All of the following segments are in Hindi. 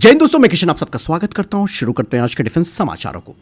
जय हिंद दोस्तों, मैं किशन आप सबका स्वागत करता हूं। शुरू करते हैं आज के डिफेंस समाचारों को।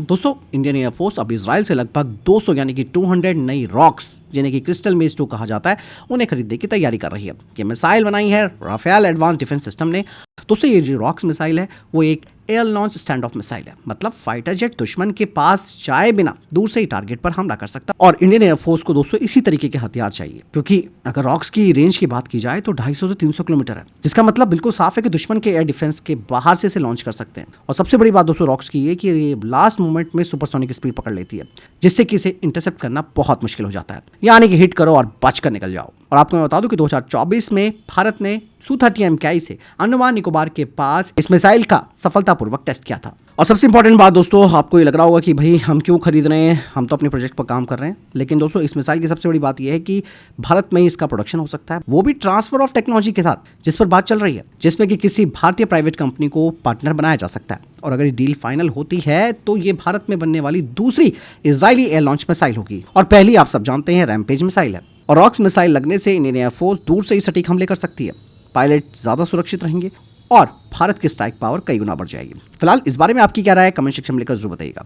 दोस्तों, इंडियन एयरफोर्स अब इजराइल से लगभग 200 यानी कि 200 नई रॉक्स जिन्हें कि क्रिस्टल मेज 2 कहा जाता है, उन्हें खरीदने की तैयारी कर रही है। ये मिसाइल बनाई है राफेल एडवांस डिफेंस सिस्टम ने। दोस्तों, ये जो रॉक्स मिसाइल है वो एक air launch stand of missile है, मतलब फाइटर जेट दुश्मन के पास जाए बिना दूर से ही टारगेट पर हमला कर सकता है। और इंडियन एयरफोर्स को दोस्तों इसी तरीके के हथियार चाहिए, क्योंकि अगर रॉक्स की रेंज की बात की जाए तो 250 से 300 किलोमीटर है, जिसका मतलब बिल्कुल साफ है कि दुश्मन के एयर डिफेंस के बाहर से इसे लॉन्च कर सकते हैं। और सबसे बड़ी बात दोस्तों रॉक्स की ये कि ये लास्ट मोमेंट में सुपरसोनिक स्पीड पकड़ लेती है, जिससे कि इसे इंटरसेप्ट करना बहुत मुश्किल हो जाता है, यानी कि हिट करो और बचकर निकल जाओ। और आपको मैं बता दूं कि 2024 में भारत ने Su-30 MKI से अंडमान निकोबार के पास इस मिसाइल का सफलतापूर्वक टेस्ट किया था। और सबसे इंपॉर्टेंट बात दोस्तों, आपको ये लग रहा होगा कि भाई हम क्यों खरीद रहे हैं, हम तो अपने प्रोजेक्ट पर काम कर रहे हैं। लेकिन दोस्तों, इस मिसाइल की सबसे बड़ी बात यह है कि भारत में ही इसका प्रोडक्शन हो सकता है, वो भी ट्रांसफर ऑफ टेक्नोलॉजी के साथ, जिस पर बात चल रही है, जिसमें कि किसी भारतीय प्राइवेट कंपनी को पार्टनर बनाया जा सकता है। और अगर ये डील फाइनल होती है तो ये भारत में बनने वाली दूसरी इजरायली एयर लॉन्च मिसाइल होगी। और पहली आप सब जानते हैं रैमपेज मिसाइल है। और रॉक्स मिसाइल लगने से इंडियन एयरफोर्स दूर से ही सटीक हमले कर सकती है, पायलट ज्यादा सुरक्षित रहेंगे और भारत की स्ट्राइक पावर कई गुना बढ़ जाएगी। फिलहाल इस बारे में आपकी क्या राय है, कमेंट सेक्शन में लिखकर जरूर बताइएगा।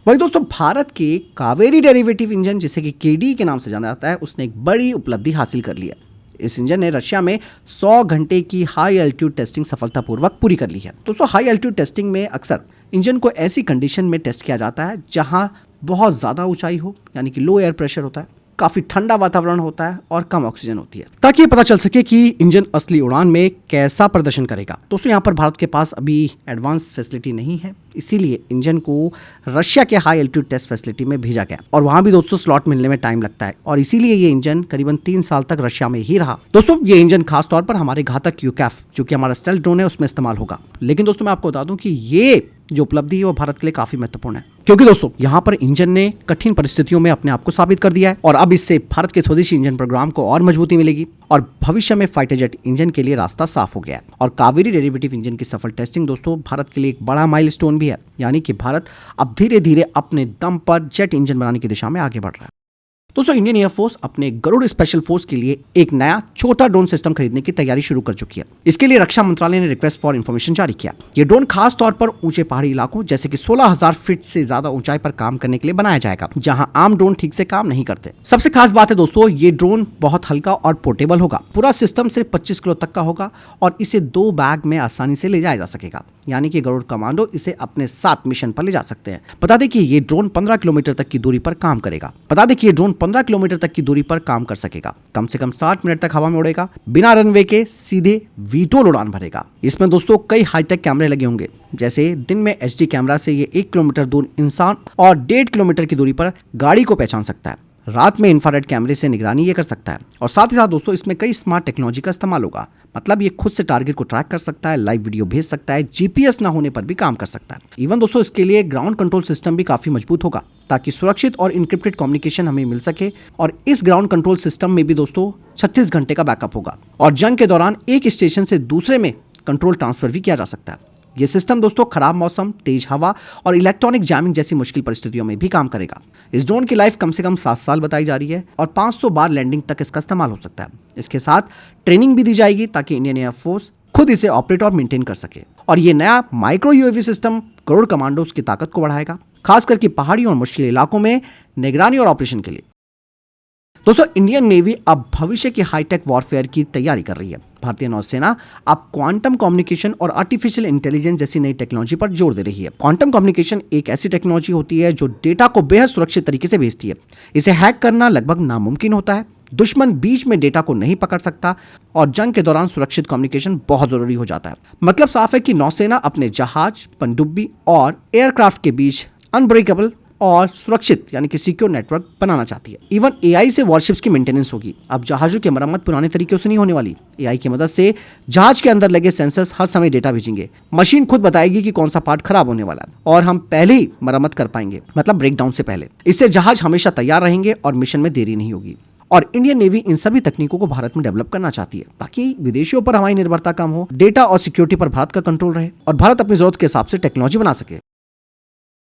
वही दोस्तों, भारत के कावेरी डेरिवेटिव इंजन, जिसे कि केडी के नाम से जाना जाता है, उसने एक बड़ी उपलब्धि हासिल कर ली है। इस इंजन ने रशिया में 100 घंटे की हाई एल्टीट्यूड टेस्टिंग सफलतापूर्वक पूरी कर ली है। दोस्तों, हाई एल्टीट्यूड टेस्टिंग में अक्सर इंजन को ऐसी कंडीशन में टेस्ट किया जाता है जहां बहुत ज़्यादा ऊंचाई हो, यानी कि लो एयर प्रेशर होता है, काफ़ी ठंडा वातावरण होता है और कम ऑक्सीजन होती है, ताकि ये पता चल सके कि इंजन असली उड़ान में कैसा प्रदर्शन करेगा। दोस्तों, यहाँ पर भारत के पास अभी एडवांस फैसिलिटी नहीं है, इसीलिए इंजन को रशिया के हाई एल्टीट्यूड टेस्ट फैसिलिटी में भेजा गया। और वहाँ भी दोस्तों स्लॉट मिलने में टाइम लगता है, और इसीलिए ये इंजन करीबन 3 साल तक रशिया में ही रहा। दोस्तों, ये इंजन खास तौर पर हमारे घातक यूकैफ, जो कि हमारा स्टेल्थ ड्रोन है, उसमें इस्तेमाल होगा। लेकिन दोस्तों, मैं आपको बता दूं कि ये जो उपलब्धि है वो भारत के लिए काफी महत्वपूर्ण है, क्योंकि दोस्तों यहाँ पर इंजन ने कठिन परिस्थितियों में अपने आप को साबित कर दिया है। और अब इससे भारत के स्वदेशी इंजन प्रोग्राम को और मजबूती मिलेगी और भविष्य में फाइटर जेट इंजन के लिए रास्ता साफ हो गया है। और कावेरी डेरिवेटिव इंजन की सफल टेस्टिंग दोस्तों भारत के लिए एक बड़ा माइलस्टोन भी है, यानी कि भारत अब धीरे धीरे अपने दम पर जेट इंजन बनाने की दिशा में आगे बढ़ रहा है। दोस्तों, इंडियन एयरफोर्स अपने गरुड़ स्पेशल फोर्स के लिए एक नया छोटा ड्रोन सिस्टम खरीदने की तैयारी शुरू कर चुकी है। इसके लिए रक्षा मंत्रालय ने रिक्वेस्ट फॉर इन्फॉर्मेशन जारी किया। ये ड्रोन खास तौर पर ऊंचे पहाड़ी इलाकों जैसे कि 16,000 फीट से ज्यादा ऊंचाई पर काम करने के लिए बनाया जाएगा, जहां आम ड्रोन ठीक से काम नहीं करते। सबसे खास बात है दोस्तों, ये ड्रोन बहुत हल्का और पोर्टेबल होगा। पूरा सिस्टम सिर्फ 25 किलो तक का होगा और इसे 2 बैग में आसानी से ले जाया जा सकेगा, यानी कि गरुड़ कमांडो इसे अपने साथ मिशन पर ले जा सकते हैं। बता दें कि ये ड्रोन 15 किलोमीटर तक की दूरी पर काम करेगा। दूरी पर काम कर सकेगा, कम से कम 60 मिनट तक हवा में उड़ेगा, बिना रनवे के सीधे वीटोल उड़ान भरेगा। इसमें दोस्तों कई हाईटेक कैमरे लगे होंगे, जैसे दिन में एचडी कैमरा से ये 1 किलोमीटर दूर इंसान और 1.5 किलोमीटर की दूरी पर गाड़ी को पहचान सकता है। रात में इंफ्रारेड कैमरे से निगरानी ये कर सकता है। और साथ ही साथ दोस्तों इसमें कई स्मार्ट टेक्नोलॉजी का इस्तेमाल होगा, मतलब ये खुद से टारगेट को ट्रैक कर सकता है, लाइव वीडियो भेज सकता है, जीपीएस ना होने पर भी काम कर सकता है। इवन दोस्तों इसके लिए ग्राउंड कंट्रोल सिस्टम भी काफी मजबूत होगा, ताकि सुरक्षित और इनक्रिप्टेड कम्युनिकेशन हमें मिल सके। और इस ग्राउंड कंट्रोल सिस्टम में भी दोस्तों 36 घंटे का बैकअप होगा और जंग के दौरान एक स्टेशन से दूसरे में कंट्रोल ट्रांसफर भी किया जा सकता है। ये सिस्टम दोस्तों खराब मौसम, तेज हवा और इलेक्ट्रॉनिक जैमिंग जैसी मुश्किल परिस्थितियों में भी काम करेगा। इस ड्रोन की लाइफ कम से कम 7 साल बताई जा रही है और 500 बार लैंडिंग तक इसका इस्तेमाल हो सकता है। इसके साथ ट्रेनिंग भी दी जाएगी ताकि इंडियन एयरफोर्स खुद इसे ऑपरेट और मेंटेन कर सके। और ये नया micro UAV system Garud commandos की ताकत को बढ़ाएगा, खासकर कि पहाड़ी और मुश्किल इलाकों में निगरानी और ऑपरेशन के लिए। दोस्तों, इंडियन नेवी अब भविष्य की हाईटेक वॉरफेयर की तैयारी कर रही है। भारतीय नौसेना अब क्वांटम कम्युनिकेशन और आर्टिफिशियल इंटेलिजेंस जैसी नई टेक्नोलॉजी पर जोर दे रही है। क्वांटम कम्युनिकेशन एक ऐसी टेक्नोलॉजी होती है जो डेटा को बेहद सुरक्षित तरीके से भेजती है। इसे हैक करना लगभग नामुमकिन होता है, दुश्मन बीच में डेटा को नहीं पकड़ सकता और जंग के दौरान सुरक्षित कम्युनिकेशन बहुत जरूरी हो जाता है। मतलब साफ है कि नौसेना अपने जहाज, पनडुब्बी और एयरक्राफ्ट के बीच अनब्रेकेबल और सुरक्षित यानी कि सिक्योर नेटवर्क बनाना चाहती है। इवन एआई से वॉरशिप्स की मेंटेनेंस होगी। अब जहाजों की मरम्मत पुराने तरीकों से नहीं होने वाली। एआई की मदद से जहाज के अंदर लगे सेंसर्स हर समय डेटा भेजेंगे। मशीन खुद बताएगी कि कौन सा पार्ट खराब होने वाला है और हम पहले ही मरम्मत कर पाएंगे, मतलब ब्रेकडाउन से पहले। इससे जहाज हमेशा तैयार रहेंगे और मिशन में देरी नहीं होगी। और इंडियन नेवी इन सभी तकनीकों को भारत में डेवलप करना चाहती है, ताकि विदेशियों पर हमारी निर्भरता कम हो, डेटा और सिक्योरिटी पर भारत का कंट्रोल रहे और भारत अपनी जरूरत के हिसाब से टेक्नोलॉजी बना सके।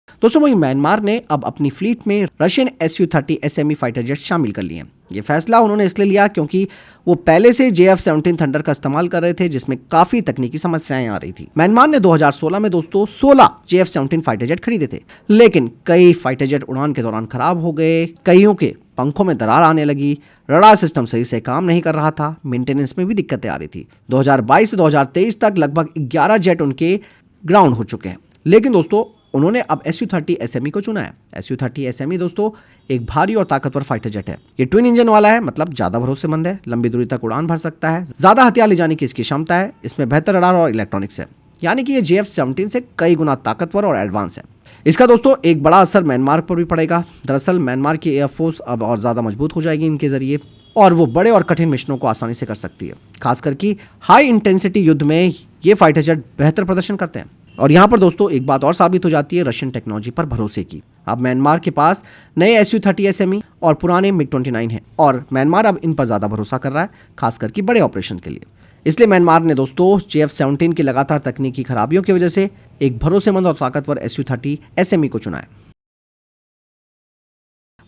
दोस्तों वहीं म्यांमार ने अब अपनी फ्लीट में Russian Su-30 SME fighter jet शामिल कर लिए हैं। ये फैसला उन्होंने इसलिए लिया क्योंकि वो पहले से JF-17 थंडर का इस्तेमाल कर रहे थे, जिसमें काफी तकनीकी समस्याएं आ रही थी। म्यांमार ने 2016 में दोस्तों 16 JF-17 फाइटर जेट खरीदे थे, लेकिन कई फाइटर जेट उड़ान के दौरान खराब हो गए, कईयों के पंखों में दरार आने लगी, रडार सिस्टम सही से काम नहीं कर रहा था, मेंटेनेंस में भी दिक्कतें आ रही थी। 2022 से 2023 तक लगभग 11 जेट उनके ग्राउंड हो चुके हैं। लेकिन दोस्तों उन्होंने अब Su-30 SME को चुना है। Su-30 SME दोस्तों एक भारी और ताकतवर फाइटर जेट है। ये ट्विन इंजन वाला है, मतलब ज्यादा भरोसेमंद है, लंबी दूरी तक उड़ान भर सकता है, ज्यादा हथियार ले जाने की इसकी क्षमता है, इसमें बेहतर रडार और इलेक्ट्रॉनिक्स है, यानी कि ये JF-17 से कई गुना ताकतवर और एडवांस है। इसका दोस्तों एक बड़ा असर म्यांमार पर भी पड़ेगा। दरअसल म्यांमार की एयरफोर्स अब और ज्यादा मजबूत हो जाएगी इनके जरिए, और वो बड़े और कठिन मिशनों को आसानी से कर सकती है। खासकर कि हाई इंटेंसिटी युद्ध में ये फाइटर जेट बेहतर प्रदर्शन करते हैं। और यहाँ पर दोस्तों एक बात और साबित हो जाती है रशियन टेक्नोलॉजी पर भरोसे की। अब म्यांमार के पास नए Su-30 SME और पुराने MiG-29 हैं, और म्यांमार अब इन पर ज्यादा भरोसा कर रहा है, खासकर कि बड़े ऑपरेशन के लिए। इसलिए म्यांमार ने दोस्तों JF-17 की लगातार तकनीकी खराबियों की वजह से एक भरोसेमंद और ताकतवर Su-30 SME को चुना है।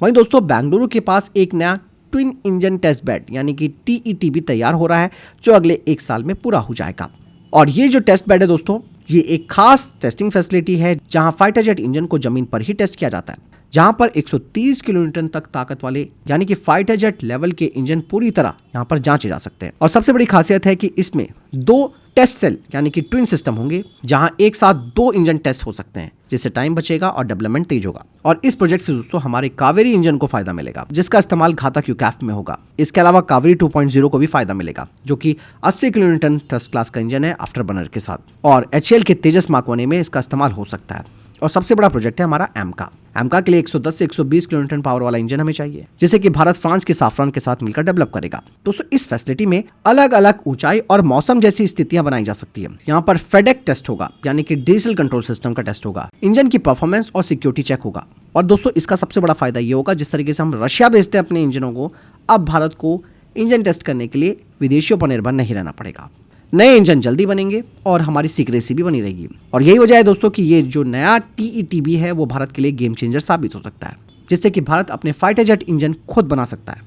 वहीं दोस्तों बेंगलुरु के पास एक नया ट्विन इंजन टेस्ट बेड यानी कि TET भी तैयार हो रहा है, जो अगले 1 साल में पूरा हो जाएगा। और ये जो टेस्ट बेड है दोस्तों, ये एक खास टेस्टिंग फैसिलिटी है जहां फाइटर जेट इंजन को जमीन पर ही टेस्ट किया जाता है, जहां पर 130 किलोन्यूटन तक ताकत वाले यानी कि फाइटर जेट लेवल के इंजन पूरी तरह यहां पर जांचे जा सकते हैं। और सबसे बड़ी खासियत है कि इसमें 2 टेस्ट सेल यानी कि ट्विन सिस्टम होंगे, जहां एक साथ 2 इंजन टेस्ट हो सकते हैं, जिससे टाइम बचेगा और डेवलपमेंट तेज होगा। और इस प्रोजेक्ट से दोस्तों हमारे कावेरी इंजन को फायदा मिलेगा, जिसका इस्तेमाल घातक यूकैफ में होगा। इसके अलावा कावेरी 2.0 को भी फायदा मिलेगा, जो कि 80 किलोन्यूटन थ्रस्ट क्लास का इंजन है आफ्टर बर्नर के साथ, और HAL के तेजस मार्क 1 में इसका इस्तेमाल हो सकता है। और सबसे बड़ा प्रोजेक्ट है हमारा एमका के लिए 110 से 120 किलोन्यूटन पावर वाला इंजन हमें चाहिए, जिसे कि भारत फ्रांस के साफरान के साथ मिलकर डेवलप करेगा। दोस्तों इस फैसिलिटी में अलग अलग ऊंचाई और मौसम जैसी स्थितियां बनाई जा सकती है। यहाँ पर फेडेक टेस्ट होगा, यानी कि डीजल कंट्रोल सिस्टम का टेस्ट होगा, इंजन की परफॉर्मेंस और सिक्योरिटी चेक होगा। और दोस्तों इसका सबसे बड़ा फायदा ये होगा, जिस तरीके से हम रशिया भेजते हैं अपने इंजनों को, अब भारत को इंजन टेस्ट करने के लिए विदेशियों पर निर्भर नहीं रहना पड़ेगा। नए इंजन जल्दी बनेंगे और हमारी सीक्रेसी भी बनी रहेगी। और यही वजह है दोस्तों कि ये जो नया TET है वो भारत के लिए गेम चेंजर साबित हो सकता है, जिससे कि भारत अपने फाइटर जेट इंजन खुद बना सकता है।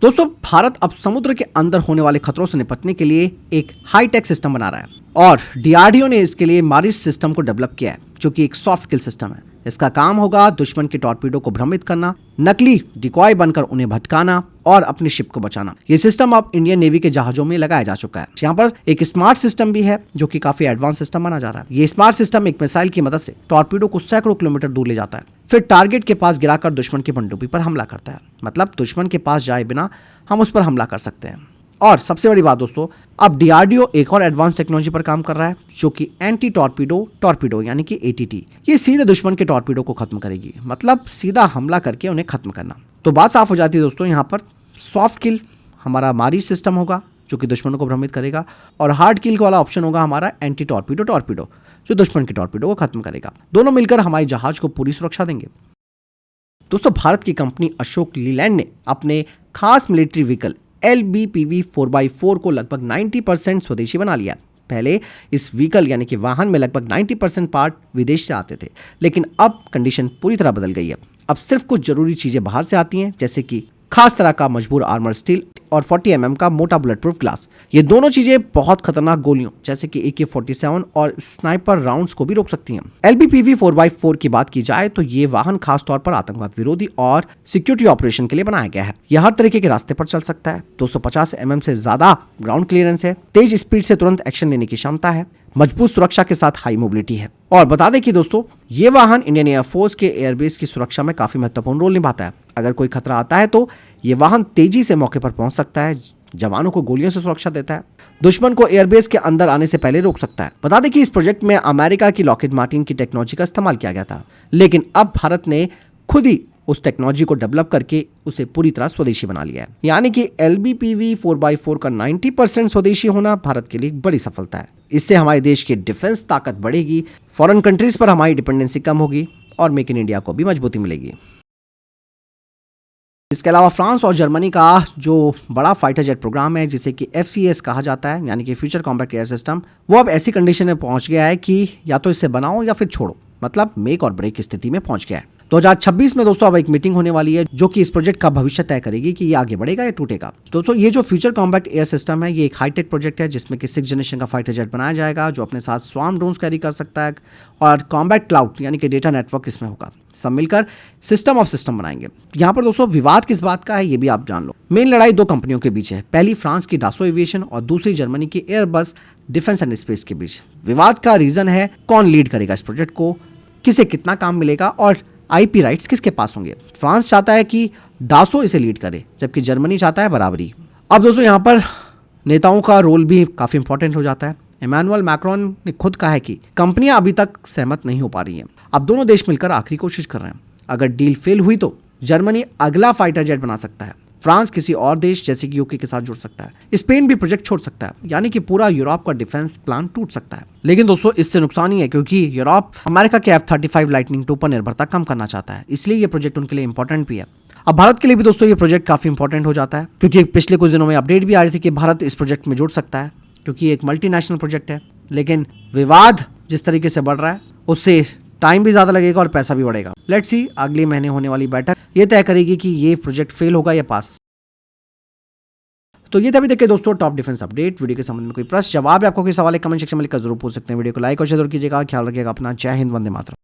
दोस्तों भारत अब समुद्र के अंदर होने वाले खतरों से निपटने के लिए एक हाईटेक सिस्टम बना रहा है, और DRDO ने इसके लिए मारिस सिस्टम को डेवलप किया है, जो कि एक सॉफ्ट किल सिस्टम है। इसका काम होगा दुश्मन के टॉर्पीडो को भ्रमित करना, नकली डिकॉय बनकर उन्हें भटकाना और अपनी शिप को बचाना। ये सिस्टम अब इंडियन नेवी के जहाजों में लगाया जा चुका है। यहाँ पर एक स्मार्ट सिस्टम भी है, जो कि काफी एडवांस सिस्टम माना जा रहा है। ये स्मार्ट सिस्टम एक मिसाइल की मदद से टॉर्पीडो को सैकड़ों किलोमीटर दूर ले जाता है, फिर टारगेट के पास गिराकर दुश्मन की पनडुब्बी पर हमला करता है। मतलब दुश्मन के पास जाए बिना हम उस पर हमला कर सकते हैं। और सबसे बड़ी बात दोस्तों, अब DRDO एक और एडवांस टेक्नोलॉजी पर काम कर रहा है, जो कि एंटी टॉर्पीडो यानी कि ATT। ये सीधे दुश्मन के टॉर्पीडो को खत्म करेगी, मतलब सीधा हमला करके उन्हें खत्म करना। तो बात साफ हो जाती है दोस्तों, यहाँ पर सॉफ्ट किल हमारा मारिस सिस्टम होगा, जो कि दुश्मनों को भ्रमित करेगा, और हार्ड किल वाला ऑप्शन होगा हमारा एंटी टॉर्पीडो, जो दुश्मन के टॉर्पीडो को खत्म करेगा। दोनों मिलकर हमारे जहाज को पूरी सुरक्षा देंगे। दोस्तों भारत की कंपनी अशोक लीलैंड ने अपने खास मिलिट्री व्हीकल LBPV 4x4 को लगभग 90% स्वदेशी बना लिया। पहले इस व्हीकल यानी कि वाहन में लगभग 90% पार्ट विदेश से आते थे, लेकिन अब कंडीशन पूरी तरह बदल गई है। अब सिर्फ कुछ जरूरी चीजें बाहर से आती हैं, जैसे कि खास तरह का मजबूर आर्मर स्टील और 40 mm का मोटा बुलेट प्रूफ ग्लास। ये दोनों चीजें बहुत खतरनाक गोलियों जैसे कि AK-47 और स्नाइपर राउंड्स को भी रोक सकती हैं। LBPV 4x4 की बात की जाए तो ये वाहन खास तौर पर आतंकवाद विरोधी और सिक्योरिटी ऑपरेशन के लिए बनाया गया है। यह हर तरीके के रास्ते पर चल सकता है। 250 mm से ज्यादा ग्राउंड क्लियरेंस है, तेज स्पीड से तुरंत एक्शन लेने की क्षमता है, मजबूत सुरक्षा के साथ हाई मोबिलिटी है। और बता दें कि दोस्तों ये वाहन इंडियन एयरफोर्स के एयरबेस की सुरक्षा में काफी महत्वपूर्ण रोल निभाता है। अगर कोई खतरा आता है तो ये वाहन तेजी से मौके पर पहुंच सकता है, जवानों को गोलियों से सुरक्षा देता है, दुश्मन को एयरबेस के अंदर आने से पहले रोक सकता है। बता दें कि इस प्रोजेक्ट में अमेरिका की लॉकहीड मार्टिन की टेक्नोलॉजी का इस्तेमाल किया गया था, लेकिन अब भारत ने खुद ही उस टेक्नोलॉजी को डेवलप करके उसे पूरी तरह स्वदेशी बना लिया है। यानी कि LBPV 4x4 का 90% स्वदेशी होना भारत के लिए बड़ी सफलता है। इससे हमारे देश की डिफेंस ताकत बढ़ेगी, फॉरेन कंट्रीज पर हमारी डिपेंडेंसी कम होगी और मेक इन इंडिया को भी मजबूती मिलेगी। इसके अलावा फ्रांस और जर्मनी का जो बड़ा फाइटर जेट प्रोग्राम है, जिसे कि FCAS कहा जाता है, यानी कि फ्यूचर कॉम्बैट एयर सिस्टम, वो अब ऐसी कंडीशन में पहुंच गया है कि या तो इसे बनाओ या फिर छोड़ो। मतलब मेक और ब्रेक की स्थिति में पहुंच गया है। 2026 में दोस्तों अब एक मीटिंग होने वाली है जो कि इस प्रोजेक्ट का भविष्य तय करेगी कि ये आगे बढ़ेगा या टूटेगा। दोस्तों ये जो फ्यूचर कॉम्बैट एयर सिस्टम है ये एक हाईटेक प्रोजेक्ट है जिसमें कि 6th जनरेशन का फाइटर जेट बनाया जाएगा जो अपने साथ स्वार्म ड्रोन्स कैरी कर सकता है और कॉम्बैट क्लाउड यानी कि डेटा नेटवर्क इसमें होगा। सब मिलकर सिस्टम ऑफ सिस्टम बनाएंगे। यहाँ पर दोस्तों विवाद किस बात का है ये भी आप जान लो। मेन लड़ाई दो कंपनियों के बीच है, पहली फ्रांस की डासो एविएशन और दूसरी जर्मनी की एयरबस डिफेंस एंड स्पेस के बीच। विवाद का रीजन है कौन लीड करेगा इस प्रोजेक्ट को, किसे कितना काम मिलेगा और आईपी राइट्स किसके पास होंगे। फ्रांस चाहता है कि डासो इसे लीड करे जबकि जर्मनी चाहता है बराबरी। अब दोस्तों यहाँ पर नेताओं का रोल भी काफी इंपॉर्टेंट हो जाता है। इमैनुअल मैक्रोन ने खुद कहा है कि कंपनियां अभी तक सहमत नहीं हो पा रही हैं। अब दोनों देश मिलकर आखिरी कोशिश कर रहे हैं। अगर डील फेल हुई तो जर्मनी अगला फाइटर जेट बना सकता है, फ्रांस किसी और देश जैसे कि यूके के साथ जुड़ सकता है, स्पेन भी प्रोजेक्ट छोड़ सकता है, यानी कि पूरा यूरोप का डिफेंस प्लान टूट सकता है। लेकिन दोस्तों इससे नुकसान ही है क्योंकि यूरोप अमेरिका के F-35 लाइटनिंग II पर निर्भरता कम करना चाहता है, इसलिए ये प्रोजेक्ट उनके लिए इंपॉर्टेंट भी है। अब भारत के लिए भी दोस्तों ये प्रोजेक्ट काफी इंपॉर्टेंट हो जाता है क्योंकि पिछले कुछ दिनों में अपडेट भी आ रही थी कि भारत इस प्रोजेक्ट में जुड़ सकता है क्योंकि एक मल्टीनेशनल प्रोजेक्ट है। लेकिन विवाद जिस तरीके से बढ़ रहा है उससे टाइम भी ज्यादा लगेगा और पैसा भी बढ़ेगा। लेट्स सी अगले महीने होने वाली बैठक ये तय करेगी कि ये प्रोजेक्ट फेल होगा या पास। तो ये था अभी तक के दोस्तों टॉप डिफेंस अपडेट। वीडियो के संबंध में कोई प्रश्न जवाब या आपको कोई सवाल है कमेंट सेक्शन में लिखकर जरूर पूछ सकते हैं। वीडियो को लाइक और शेयर कीजिएगा। ख्याल रखिएगा अपना। जय हिंद, वंदे मातरम।